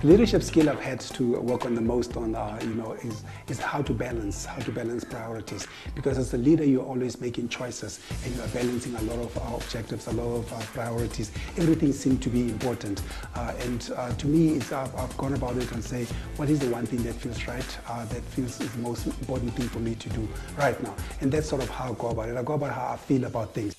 The leadership skill I've had to work on the most on, is how to balance priorities. Because as a leader, you're always making choices and you're balancing a lot of our objectives, a lot of our priorities. Everything seems to be important. To me, I've gone about it and say, what is the one thing that feels right, that feels is the most important thing for me to do right now? And that's sort of how I go about it. I go about how I feel about things.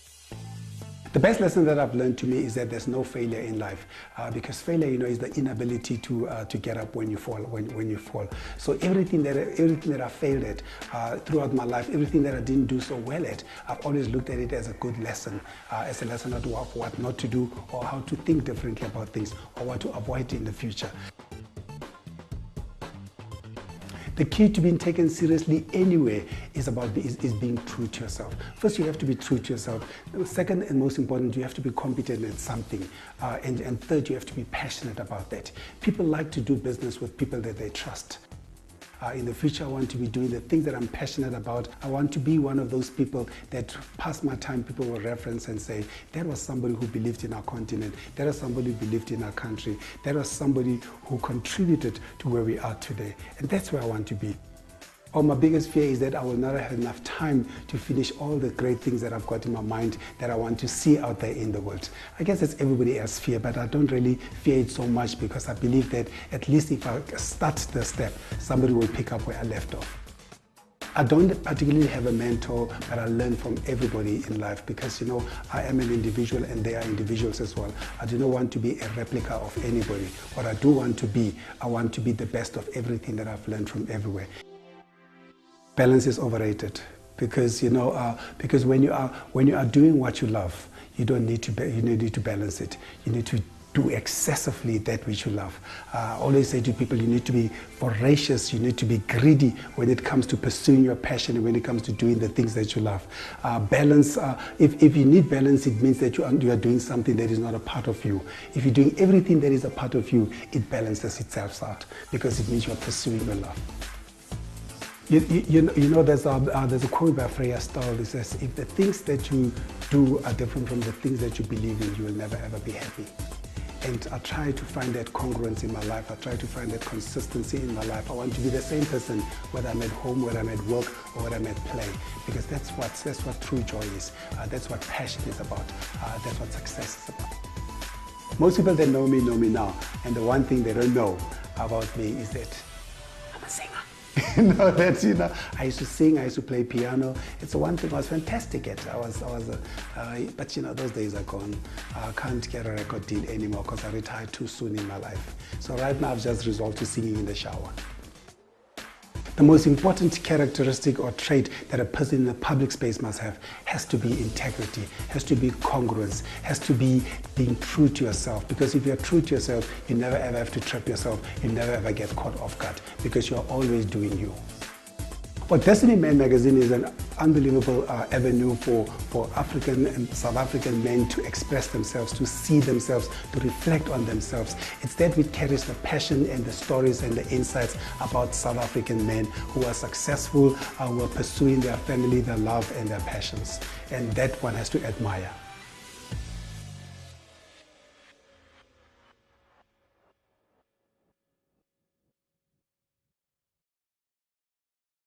The best lesson that I've learned to me is that there's no failure in life, because failure, is the inability to get up when you fall. When you fall. So everything that I failed at throughout my life, everything that I didn't do so well at, I've always looked at it as a good lesson, as a lesson of what not to do, or how to think differently about things, or what to avoid in the future. The key to being taken seriously anywhere is being true to yourself. First, you have to be true to yourself. Second, and most important, you have to be competent at something. And third, you have to be passionate about that. People like to do business with people that they trust. In the future, I want to be doing the things that I'm passionate about. I want to be one of those people that past my time, people will reference and say, that was somebody who believed in our continent. That was somebody who believed in our country. That was somebody who contributed to where we are today. And that's where I want to be. My biggest fear is that I will not have enough time to finish all the great things that I've got in my mind that I want to see out there in the world. I guess it's everybody else's fear, but I don't really fear it so much because I believe that at least if I start the step, somebody will pick up where I left off. I don't particularly have a mentor, but I learn from everybody in life because, I am an individual and they are individuals as well. I do not want to be a replica of anybody. What I do want to be, I want to be the best of everything that I've learned from everywhere. Balance is overrated because because when you are doing what you love, you need to balance it. You need to do excessively that which you love. I always say to people, you need to be voracious, you need to be greedy when it comes to pursuing your passion and when it comes to doing the things that you love. Balance, if you need balance, it means that you are doing something that is not a part of you. If you're doing everything that is a part of you, it balances itself out because it means you're pursuing your love. There's a quote by Freya Stahl that says, if the things that you do are different from the things that you believe in, you will never ever be happy. And I try to find that congruence in my life. I try to find that consistency in my life. I want to be the same person whether I'm at home, whether I'm at work, or whether I'm at play. Because that's what true joy is. That's what passion is about. That's what success is about. Most people that know me now. And the one thing they don't know about me is that I'm a singer. I used to sing, I used to play piano. It's the one thing I was fantastic at. But those days are gone. I can't get a record deal anymore because I retired too soon in my life. So right now I've just resolved to singing in the shower. The most important characteristic or trait that a person in the public space must have has to be integrity, has to be congruence, has to be being true to yourself. Because if you're true to yourself, you never ever have to trap yourself, you never ever get caught off guard because you're always doing you. Well, Destiny Man magazine is an unbelievable avenue for African and South African men to express themselves, to see themselves, to reflect on themselves. It's that which carries the passion and the stories and the insights about South African men who are successful, who are pursuing their family, their love and their passions. And that one has to admire.